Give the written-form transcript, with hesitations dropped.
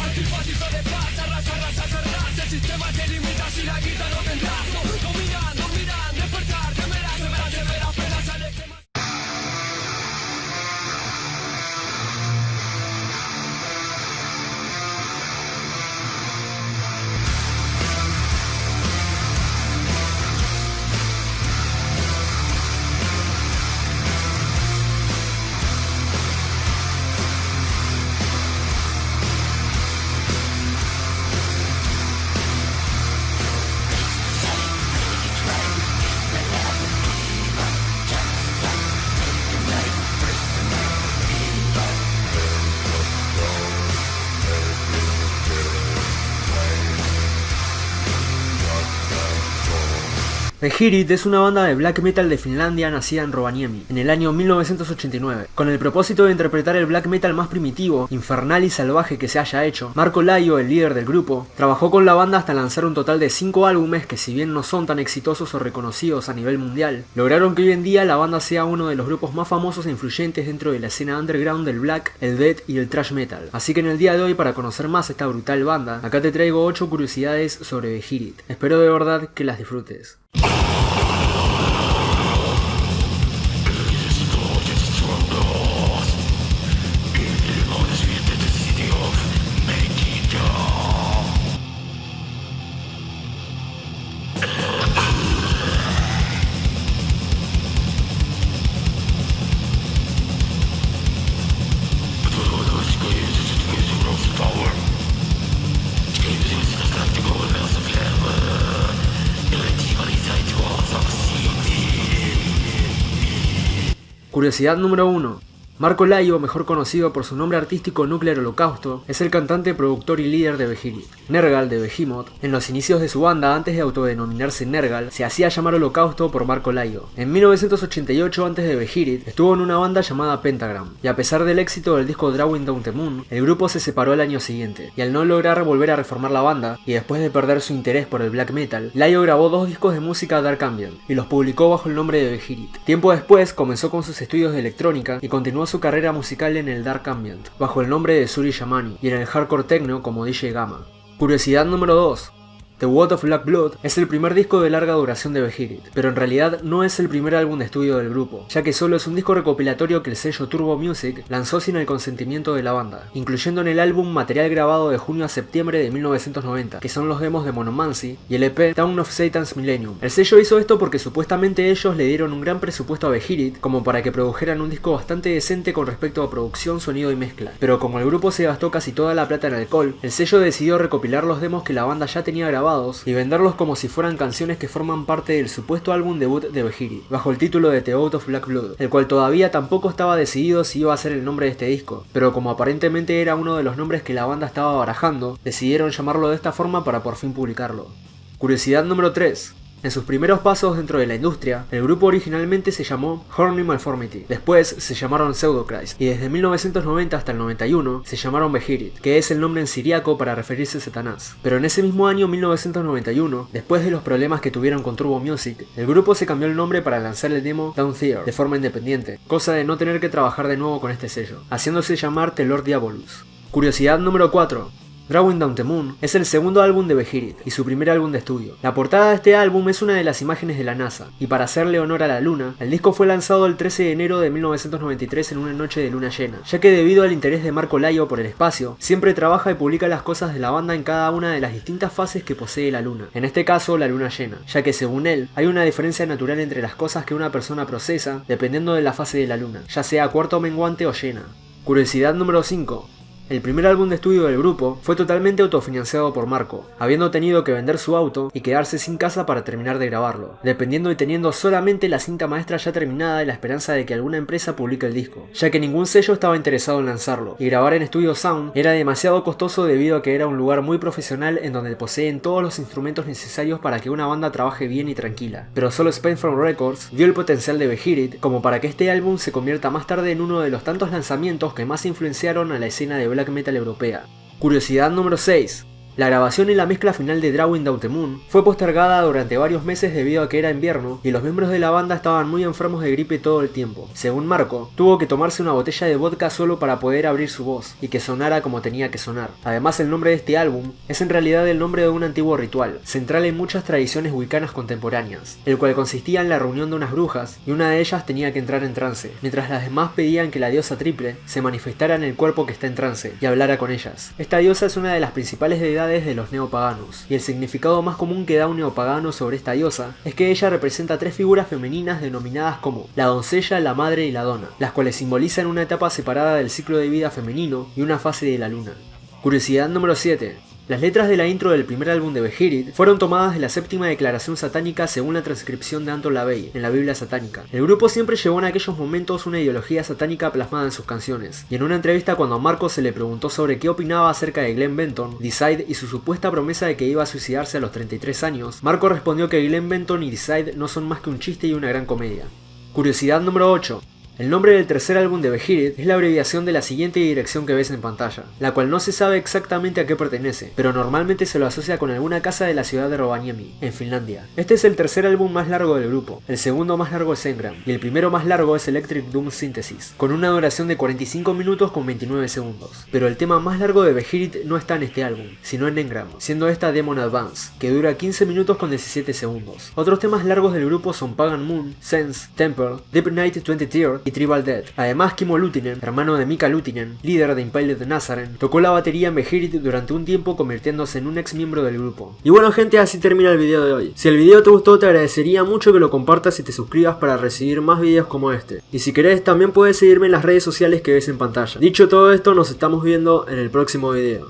Antifático de paz, arrasa, arrasa, arrasa. El sistema te limita si la guita no tendrás. Dominan, dominan, despertar, temerás, temerás, temerás, penas, sale que más. Beherit es una banda de black metal de Finlandia nacida en Rovaniemi en el año 1989. Con el propósito de interpretar el black metal más primitivo, infernal y salvaje que se haya hecho, Marko Laiho, el líder del grupo, trabajó con la banda hasta lanzar un total de 5 álbumes que, si bien no son tan exitosos o reconocidos a nivel mundial, lograron que hoy en día la banda sea uno de los grupos más famosos e influyentes dentro de la escena underground del black, el death y el thrash metal. Así que en el día de hoy, para conocer más esta brutal banda, acá te traigo 8 curiosidades sobre Beherit. Espero de verdad que las disfrutes. Curiosidad número 1. Marko Laiho, mejor conocido por su nombre artístico Nuclear Holocausto, es el cantante, productor y líder de Beherit. Nergal, de Behemoth, en los inicios de su banda, antes de autodenominarse Nergal, se hacía llamar Holocausto por Marko Laiho. En 1988, antes de Beherit, estuvo en una banda llamada Pentagram, y a pesar del éxito del disco Drawing Down the Moon, el grupo se separó al año siguiente, y al no lograr volver a reformar la banda, y después de perder su interés por el black metal, Laiho grabó 2 discos de música dark ambient, y los publicó bajo el nombre de Beherit. Tiempo después, comenzó con sus estudios de electrónica, y continuó su carrera musical en el dark ambient, bajo el nombre de Suri Yamani, y en el hardcore techno como DJ Gamma. Curiosidad número 2. The Word of Black Blood es el primer disco de larga duración de Beherit, pero en realidad no es el primer álbum de estudio del grupo, ya que solo es un disco recopilatorio que el sello Turbo Music lanzó sin el consentimiento de la banda, incluyendo en el álbum material grabado de junio a septiembre de 1990, que son los demos de Monomancy y el EP Town of Satan's Millennium. El sello hizo esto porque supuestamente ellos le dieron un gran presupuesto a Beherit como para que produjeran un disco bastante decente con respecto a producción, sonido y mezcla, pero como el grupo se gastó casi toda la plata en alcohol, el sello decidió recopilar los demos que la banda ya tenía grabados y venderlos como si fueran canciones que forman parte del supuesto álbum debut de Beherit, bajo el título de The Out of Black Blood, el cual todavía tampoco estaba decidido si iba a ser el nombre de este disco, pero como aparentemente era uno de los nombres que la banda estaba barajando, decidieron llamarlo de esta forma para por fin publicarlo. Curiosidad número 3. En sus primeros pasos dentro de la industria, el grupo originalmente se llamó Horny Malformity, después se llamaron Pseudochrist, y desde 1990 hasta el 91 se llamaron Beherit, que es el nombre en siriaco para referirse a Satanás. Pero en ese mismo año 1991, después de los problemas que tuvieron con Turbo Music, el grupo se cambió el nombre para lanzar el demo Down There de forma independiente, cosa de no tener que trabajar de nuevo con este sello, haciéndose llamar The Lord Diabolus. Curiosidad número 4. Drawing Down the Moon es el segundo álbum de Beherit y su primer álbum de estudio. La portada de este álbum es una de las imágenes de la NASA, y para hacerle honor a la luna, el disco fue lanzado el 13 de enero de 1993 en una noche de luna llena, ya que debido al interés de Marko Laiho por el espacio, siempre trabaja y publica las cosas de la banda en cada una de las distintas fases que posee la luna, en este caso la luna llena, ya que según él, hay una diferencia natural entre las cosas que una persona procesa dependiendo de la fase de la luna, ya sea cuarto menguante o llena. Curiosidad número 5. El primer álbum de estudio del grupo fue totalmente autofinanciado por Marko, habiendo tenido que vender su auto y quedarse sin casa para terminar de grabarlo, dependiendo y teniendo solamente la cinta maestra ya terminada y la esperanza de que alguna empresa publique el disco, ya que ningún sello estaba interesado en lanzarlo, y grabar en Studio Sound era demasiado costoso debido a que era un lugar muy profesional en donde poseen todos los instrumentos necesarios para que una banda trabaje bien y tranquila, pero solo Spinefront Records vio el potencial de Beherit como para que este álbum se convierta más tarde en uno de los tantos lanzamientos que más influenciaron a la escena de black metal europea. Curiosidad número 6. La grabación y la mezcla final de Drawing Down the Moon fue postergada durante varios meses debido a que era invierno y los miembros de la banda estaban muy enfermos de gripe todo el tiempo. Según Marco, tuvo que tomarse una botella de vodka solo para poder abrir su voz y que sonara como tenía que sonar. Además, el nombre de este álbum es en realidad el nombre de un antiguo ritual, central en muchas tradiciones wiccanas contemporáneas, el cual consistía en la reunión de unas brujas y una de ellas tenía que entrar en trance, mientras las demás pedían que la diosa triple se manifestara en el cuerpo que está en trance y hablara con ellas. Esta diosa es una de las principales deidades de los neopaganos, y el significado más común que da un neopagano sobre esta diosa es que ella representa 3 figuras femeninas denominadas como la doncella, la madre y la dona, las cuales simbolizan una etapa separada del ciclo de vida femenino y una fase de la luna. Curiosidad número 7. Las letras de la intro del primer álbum de Beherit fueron tomadas de la séptima declaración satánica según la transcripción de Anton LaVey en la Biblia satánica. El grupo siempre llevó en aquellos momentos una ideología satánica plasmada en sus canciones, y en una entrevista cuando a Marco se le preguntó sobre qué opinaba acerca de Glenn Benton, Decide y su supuesta promesa de que iba a suicidarse a los 33 años, Marco respondió que Glenn Benton y Decide no son más que un chiste y una gran comedia. Curiosidad número 8. El nombre del tercer álbum de Beherit es la abreviación de la siguiente dirección que ves en pantalla, la cual no se sabe exactamente a qué pertenece, pero normalmente se lo asocia con alguna casa de la ciudad de Rovaniemi, en Finlandia. Este es el tercer álbum más largo del grupo, el segundo más largo es Engram, y el primero más largo es Electric Doom Synthesis, con una duración de 45 minutos con 29 segundos. Pero el tema más largo de Beherit no está en este álbum, sino en Engram, siendo esta Demon Advance, que dura 15 minutos con 17 segundos. Otros temas largos del grupo son Pagan Moon, Sense, Temper, Deep Night 20 Tear y Tribal Death. Además, Kimmo Lutinen, hermano de Mika Lutinen, líder de Impaled Nazaren, tocó la batería en Beherit durante un tiempo, convirtiéndose en un ex miembro del grupo. Y bueno gente, así termina el video de hoy. Si el video te gustó, te agradecería mucho que lo compartas y te suscribas para recibir más videos como este. Y si querés, también puedes seguirme en las redes sociales que ves en pantalla. Dicho todo esto, nos estamos viendo en el próximo video.